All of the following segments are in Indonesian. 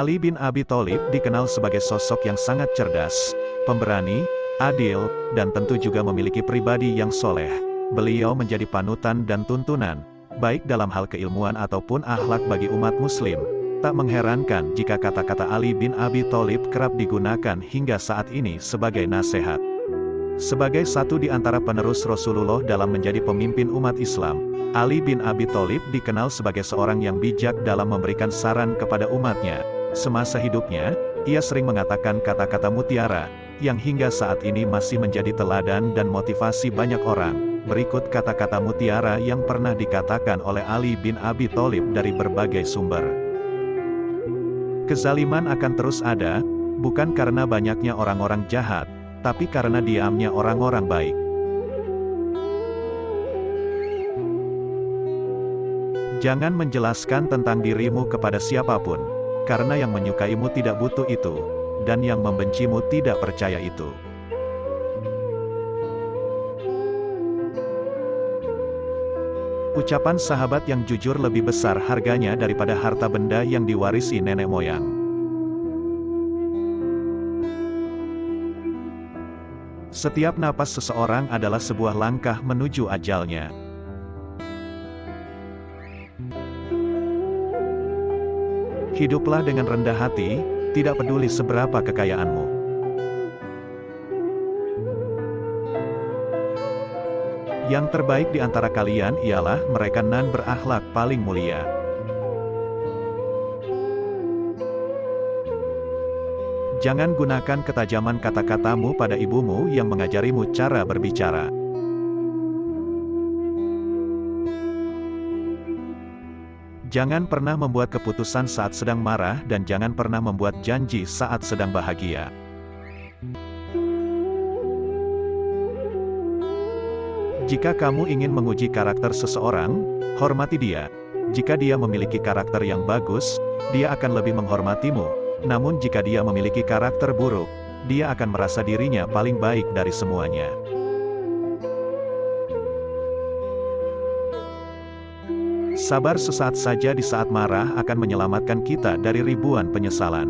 Ali bin Abi Thalib dikenal sebagai sosok yang sangat cerdas, pemberani, adil, dan tentu juga memiliki pribadi yang soleh. Beliau menjadi panutan dan tuntunan, baik dalam hal keilmuan ataupun akhlak bagi umat muslim. Tak mengherankan jika kata-kata Ali bin Abi Thalib kerap digunakan hingga saat ini sebagai nasihat. Sebagai satu di antara penerus Rasulullah dalam menjadi pemimpin umat Islam, Ali bin Abi Thalib dikenal sebagai seorang yang bijak dalam memberikan saran kepada umatnya. Semasa hidupnya, ia sering mengatakan kata-kata mutiara, yang hingga saat ini masih menjadi teladan dan motivasi banyak orang. Berikut kata-kata mutiara yang pernah dikatakan oleh Ali bin Abi Thalib dari berbagai sumber. Kezaliman akan terus ada, bukan karena banyaknya orang-orang jahat, tapi karena diamnya orang-orang baik. Jangan menjelaskan tentang dirimu kepada siapapun, karena yang menyukaimu tidak butuh itu, dan yang membencimu tidak percaya itu. Ucapan sahabat yang jujur lebih besar harganya daripada harta benda yang diwarisi nenek moyang. Setiap napas seseorang adalah sebuah langkah menuju ajalnya. Hiduplah dengan rendah hati, tidak peduli seberapa kekayaanmu. Yang terbaik di antara kalian ialah mereka nan berakhlak paling mulia. Jangan gunakan ketajaman kata-katamu pada ibumu yang mengajarimu cara berbicara. Jangan pernah membuat keputusan saat sedang marah dan jangan pernah membuat janji saat sedang bahagia. Jika kamu ingin menguji karakter seseorang, hormati dia. Jika dia memiliki karakter yang bagus, dia akan lebih menghormatimu. Namun jika dia memiliki karakter buruk, dia akan merasa dirinya paling baik dari semuanya. Sabar sesaat saja di saat marah akan menyelamatkan kita dari ribuan penyesalan.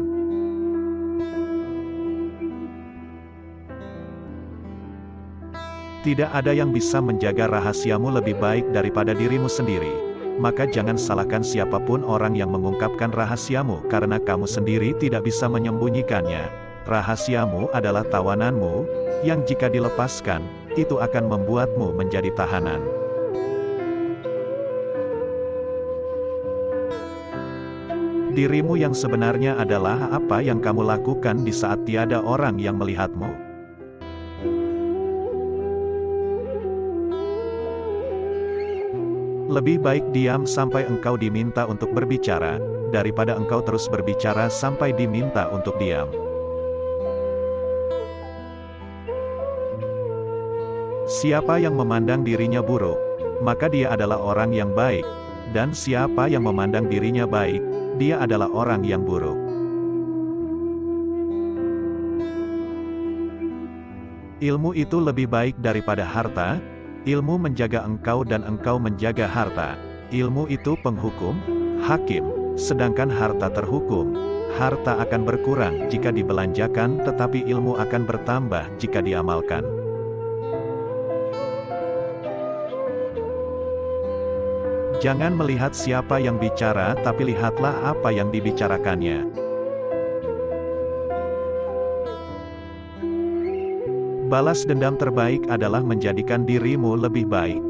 Tidak ada yang bisa menjaga rahasiamu lebih baik daripada dirimu sendiri. Maka jangan salahkan siapapun orang yang mengungkapkan rahasiamu karena kamu sendiri tidak bisa menyembunyikannya. Rahasiamu adalah tawananmu, yang jika dilepaskan, itu akan membuatmu menjadi tahanan. Dirimu yang sebenarnya adalah apa yang kamu lakukan di saat tiada orang yang melihatmu. Lebih baik diam sampai engkau diminta untuk berbicara, daripada engkau terus berbicara sampai diminta untuk diam. Siapa yang memandang dirinya buruk, maka dia adalah orang yang baik, dan siapa yang memandang dirinya baik, dia adalah orang yang buruk. Ilmu itu lebih baik daripada harta. Ilmu menjaga engkau dan engkau menjaga harta. Ilmu itu penghukum, hakim, sedangkan harta terhukum. Harta akan berkurang jika dibelanjakan, tetapi ilmu akan bertambah jika diamalkan. Jangan melihat siapa yang bicara, tapi lihatlah apa yang dibicarakannya. Balas dendam terbaik adalah menjadikan dirimu lebih baik.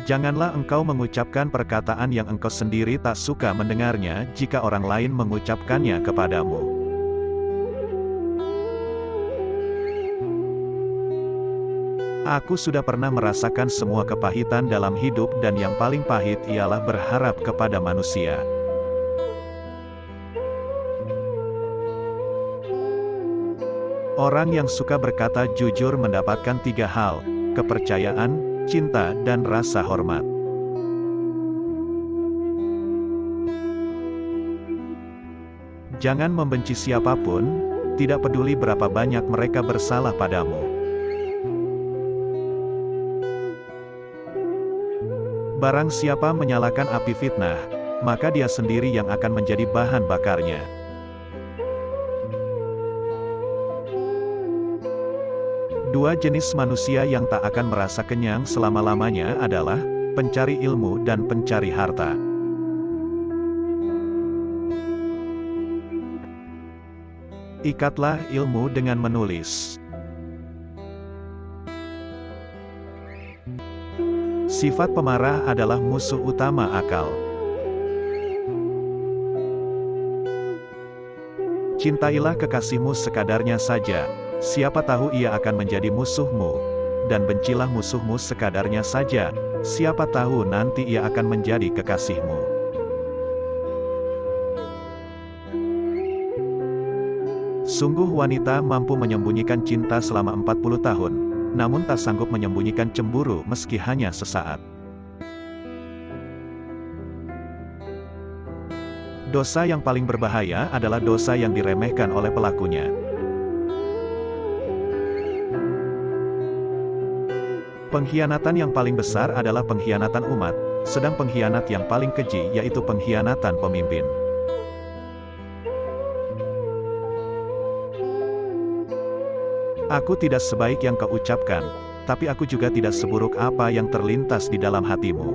Janganlah engkau mengucapkan perkataan yang engkau sendiri tak suka mendengarnya jika orang lain mengucapkannya kepadamu. Aku sudah pernah merasakan semua kepahitan dalam hidup dan yang paling pahit ialah berharap kepada manusia. Orang yang suka berkata jujur mendapatkan 3 hal, kepercayaan, cinta, dan rasa hormat. Jangan membenci siapapun, tidak peduli berapa banyak mereka bersalah padamu. Barang siapa menyalakan api fitnah, maka dia sendiri yang akan menjadi bahan bakarnya. Dua jenis manusia yang tak akan merasa kenyang selama-lamanya adalah pencari ilmu dan pencari harta. Ikatlah ilmu dengan menulis. Sifat pemarah adalah musuh utama akal. Cintailah kekasihmu sekadarnya saja, siapa tahu ia akan menjadi musuhmu. Dan bencilah musuhmu sekadarnya saja, siapa tahu nanti ia akan menjadi kekasihmu. Sungguh wanita mampu menyembunyikan cinta selama 40 tahun, namun tak sanggup menyembunyikan cemburu meski hanya sesaat. Dosa yang paling berbahaya adalah dosa yang diremehkan oleh pelakunya. Pengkhianatan yang paling besar adalah pengkhianatan umat, sedang pengkhianat yang paling keji yaitu pengkhianatan pemimpin. Aku tidak sebaik yang kau ucapkan, tapi aku juga tidak seburuk apa yang terlintas di dalam hatimu.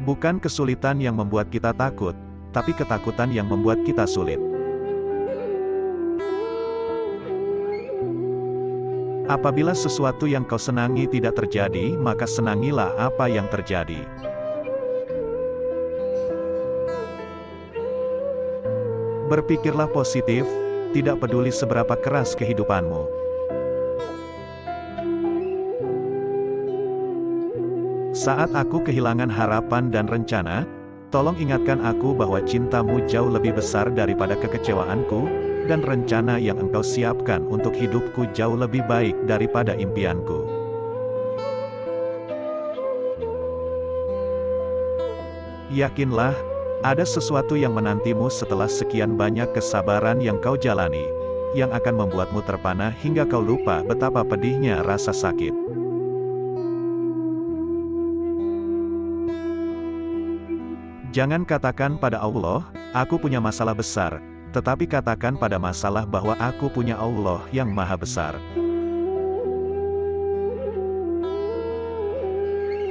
Bukan kesulitan yang membuat kita takut, tapi ketakutan yang membuat kita sulit. Apabila sesuatu yang kau senangi tidak terjadi, maka senangilah apa yang terjadi. Berpikirlah positif, tidak peduli seberapa keras kehidupanmu. Saat aku kehilangan harapan dan rencana, tolong ingatkan aku bahwa cintamu jauh lebih besar daripada kekecewaanku, dan rencana yang engkau siapkan untuk hidupku jauh lebih baik daripada impianku. Yakinlah, ada sesuatu yang menantimu setelah sekian banyak kesabaran yang kau jalani, yang akan membuatmu terpana hingga kau lupa betapa pedihnya rasa sakit. Jangan katakan pada Allah, aku punya masalah besar, tetapi katakan pada masalah bahwa aku punya Allah yang maha besar.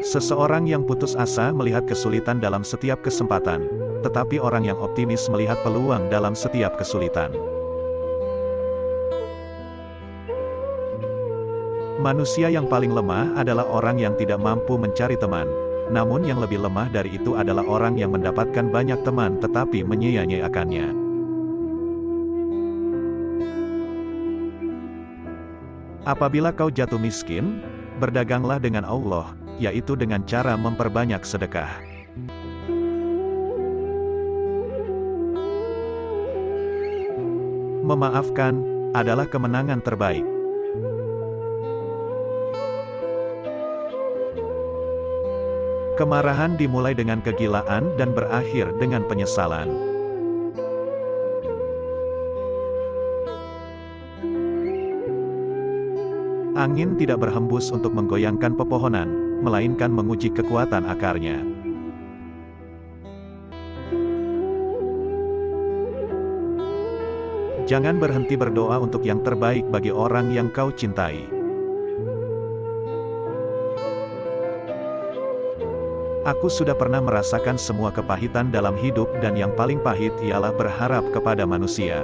Seseorang yang putus asa melihat kesulitan dalam setiap kesempatan, tetapi orang yang optimis melihat peluang dalam setiap kesulitan. Manusia yang paling lemah adalah orang yang tidak mampu mencari teman. Namun yang lebih lemah dari itu adalah orang yang mendapatkan banyak teman tetapi menyia-nyiakannya. Apabila kau jatuh miskin, berdaganglah dengan Allah, yaitu dengan cara memperbanyak sedekah. Memaafkan adalah kemenangan terbaik. Kemarahan dimulai dengan kegilaan dan berakhir dengan penyesalan. Angin tidak berhembus untuk menggoyangkan pepohonan, melainkan menguji kekuatan akarnya. Jangan berhenti berdoa untuk yang terbaik bagi orang yang kau cintai. Aku sudah pernah merasakan semua kepahitan dalam hidup dan yang paling pahit ialah berharap kepada manusia.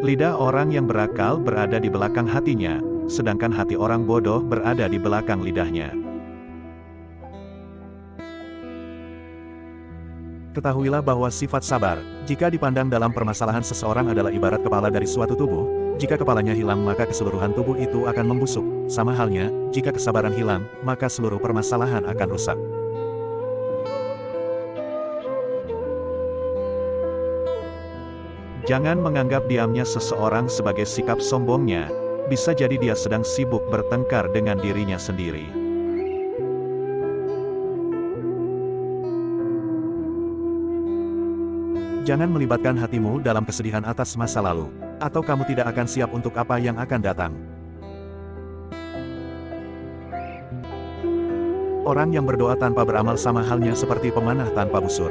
Lidah orang yang berakal berada di belakang hatinya, sedangkan hati orang bodoh berada di belakang lidahnya. Ketahuilah bahwa sifat sabar, jika dipandang dalam permasalahan seseorang adalah ibarat kepala dari suatu tubuh. Jika kepalanya hilang maka keseluruhan tubuh itu akan membusuk. Sama halnya, jika kesabaran hilang, maka seluruh permasalahan akan rusak. Jangan menganggap diamnya seseorang sebagai sikap sombongnya, bisa jadi dia sedang sibuk bertengkar dengan dirinya sendiri. Jangan melibatkan hatimu dalam kesedihan atas masa lalu. Atau kamu tidak akan siap untuk apa yang akan datang? Orang yang berdoa tanpa beramal sama halnya seperti pemanah tanpa busur.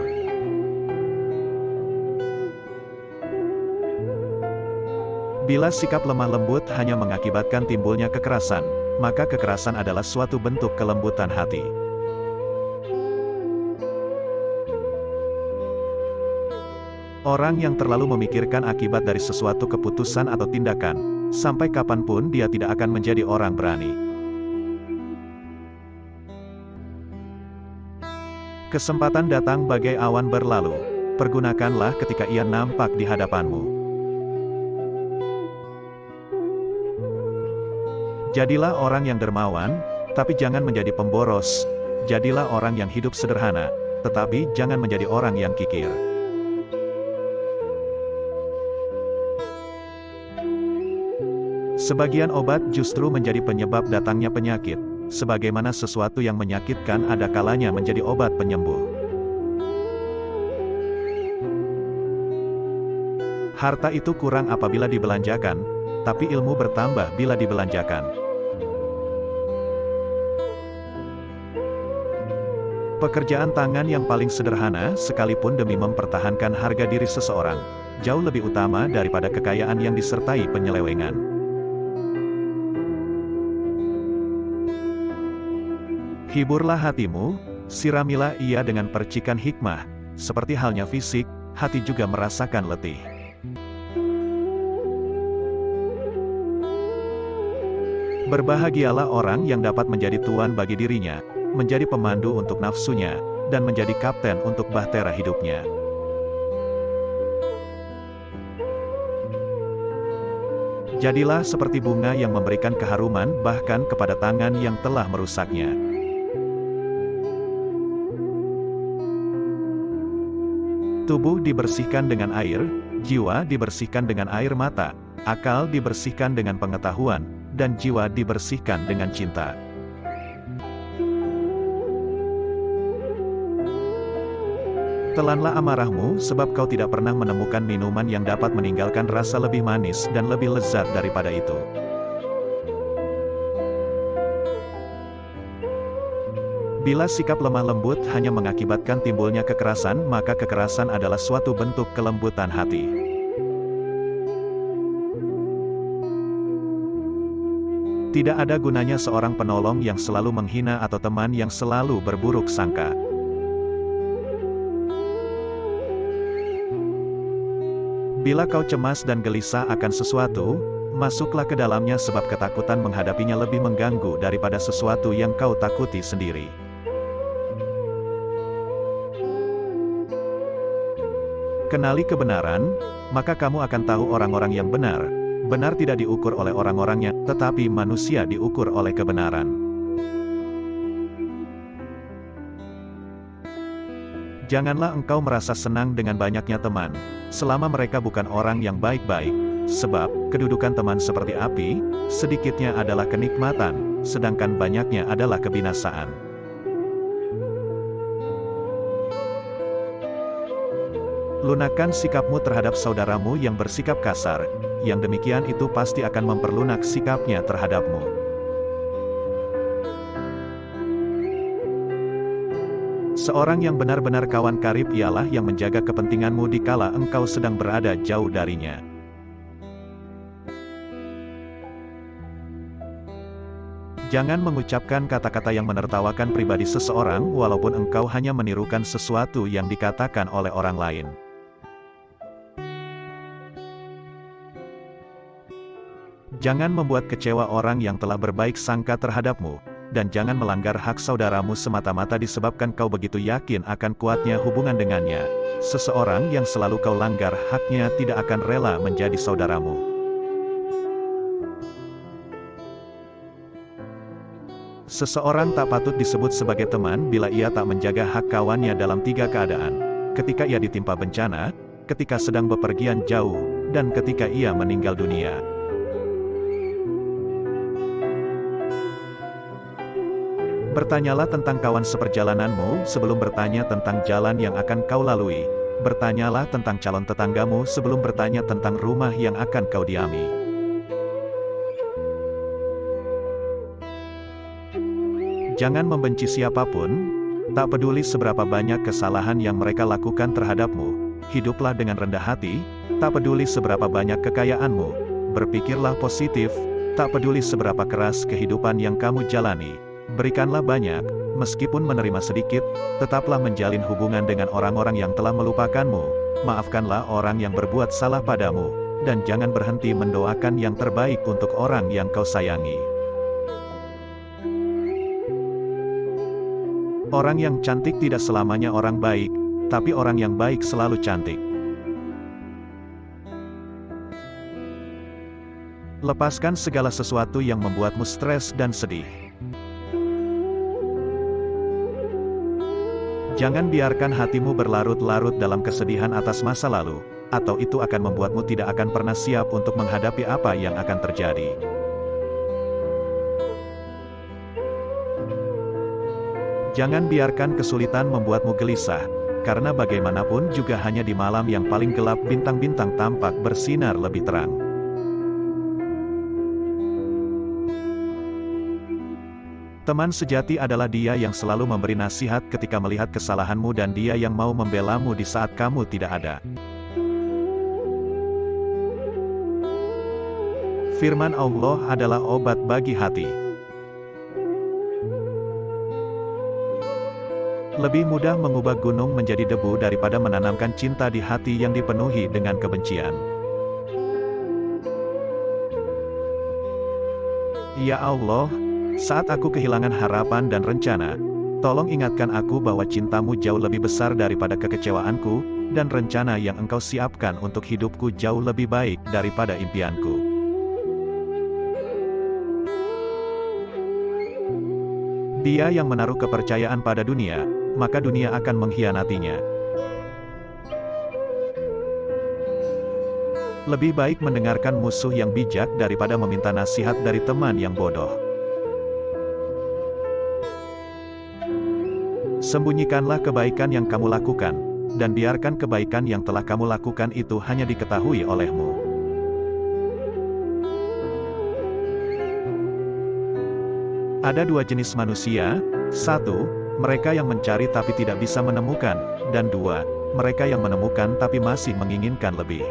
Bila sikap lemah lembut hanya mengakibatkan timbulnya kekerasan, maka kekerasan adalah suatu bentuk kelembutan hati. Orang yang terlalu memikirkan akibat dari sesuatu keputusan atau tindakan, sampai kapanpun dia tidak akan menjadi orang berani. Kesempatan datang bagai awan berlalu. Pergunakanlah ketika ia nampak di hadapanmu. Jadilah orang yang dermawan, tapi jangan menjadi pemboros. Jadilah orang yang hidup sederhana, tetapi jangan menjadi orang yang kikir. Sebagian obat justru menjadi penyebab datangnya penyakit, sebagaimana sesuatu yang menyakitkan ada kalanya menjadi obat penyembuh. Harta itu kurang apabila dibelanjakan, tapi ilmu bertambah bila dibelanjakan. Pekerjaan tangan yang paling sederhana, sekalipun demi mempertahankan harga diri seseorang, jauh lebih utama daripada kekayaan yang disertai penyelewengan. Hiburlah hatimu, siramilah ia dengan percikan hikmah, seperti halnya fisik, hati juga merasakan letih. Berbahagialah orang yang dapat menjadi tuan bagi dirinya, menjadi pemandu untuk nafsunya, dan menjadi kapten untuk bahtera hidupnya. Jadilah seperti bunga yang memberikan keharuman bahkan kepada tangan yang telah merusaknya. Tubuh dibersihkan dengan air, jiwa dibersihkan dengan air mata, akal dibersihkan dengan pengetahuan, dan jiwa dibersihkan dengan cinta. Telanlah amarahmu, sebab kau tidak pernah menemukan minuman yang dapat meninggalkan rasa lebih manis dan lebih lezat daripada itu. Bila sikap lemah lembut hanya mengakibatkan timbulnya kekerasan, maka kekerasan adalah suatu bentuk kelembutan hati. Tidak ada gunanya seorang penolong yang selalu menghina atau teman yang selalu berburuk sangka. Bila kau cemas dan gelisah akan sesuatu, masuklah ke dalamnya sebab ketakutan menghadapinya lebih mengganggu daripada sesuatu yang kau takuti sendiri. Kenali kebenaran, maka kamu akan tahu orang-orang yang benar. Benar tidak diukur oleh orang-orangnya, tetapi manusia diukur oleh kebenaran. Janganlah engkau merasa senang dengan banyaknya teman, selama mereka bukan orang yang baik-baik, sebab kedudukan teman seperti api, sedikitnya adalah kenikmatan, sedangkan banyaknya adalah kebinasaan. Lunakkan sikapmu terhadap saudaramu yang bersikap kasar, yang demikian itu pasti akan memperlunak sikapnya terhadapmu. Seorang yang benar-benar kawan karib ialah yang menjaga kepentinganmu dikala engkau sedang berada jauh darinya. Jangan mengucapkan kata-kata yang menertawakan pribadi seseorang walaupun engkau hanya menirukan sesuatu yang dikatakan oleh orang lain. Jangan membuat kecewa orang yang telah berbaik sangka terhadapmu, dan jangan melanggar hak saudaramu semata-mata disebabkan kau begitu yakin akan kuatnya hubungan dengannya. Seseorang yang selalu kau langgar haknya tidak akan rela menjadi saudaramu. Seseorang tak patut disebut sebagai teman bila ia tak menjaga hak kawannya dalam 3 keadaan: ketika ia ditimpa bencana, ketika sedang bepergian jauh, dan ketika ia meninggal dunia. Bertanyalah tentang kawan seperjalananmu sebelum bertanya tentang jalan yang akan kau lalui. Bertanyalah tentang calon tetanggamu sebelum bertanya tentang rumah yang akan kau diami. Jangan membenci siapapun, tak peduli seberapa banyak kesalahan yang mereka lakukan terhadapmu. Hiduplah dengan rendah hati, tak peduli seberapa banyak kekayaanmu. Berpikirlah positif, tak peduli seberapa keras kehidupan yang kamu jalani. Berikanlah banyak, meskipun menerima sedikit, tetaplah menjalin hubungan dengan orang-orang yang telah melupakanmu. Maafkanlah orang yang berbuat salah padamu, dan jangan berhenti mendoakan yang terbaik untuk orang yang kau sayangi. Orang yang cantik tidak selamanya orang baik, tapi orang yang baik selalu cantik. Lepaskan segala sesuatu yang membuatmu stres dan sedih. Jangan biarkan hatimu berlarut-larut dalam kesedihan atas masa lalu, atau itu akan membuatmu tidak akan pernah siap untuk menghadapi apa yang akan terjadi. Jangan biarkan kesulitan membuatmu gelisah, karena bagaimanapun juga hanya di malam yang paling gelap bintang-bintang tampak bersinar lebih terang. Teman sejati adalah dia yang selalu memberi nasihat ketika melihat kesalahanmu dan dia yang mau membelamu di saat kamu tidak ada. Firman Allah adalah obat bagi hati. Lebih mudah mengubah gunung menjadi debu daripada menanamkan cinta di hati yang dipenuhi dengan kebencian. Ya Allah, saat aku kehilangan harapan dan rencana, tolong ingatkan aku bahwa cintamu jauh lebih besar daripada kekecewaanku, dan rencana yang engkau siapkan untuk hidupku jauh lebih baik daripada impianku. Dia yang menaruh kepercayaan pada dunia, maka dunia akan mengkhianatinya. Lebih baik mendengarkan musuh yang bijak daripada meminta nasihat dari teman yang bodoh. Sembunyikanlah kebaikan yang kamu lakukan, dan biarkan kebaikan yang telah kamu lakukan itu hanya diketahui olehmu. Ada dua jenis manusia, satu, mereka yang mencari tapi tidak bisa menemukan, dan dua, mereka yang menemukan tapi masih menginginkan lebih.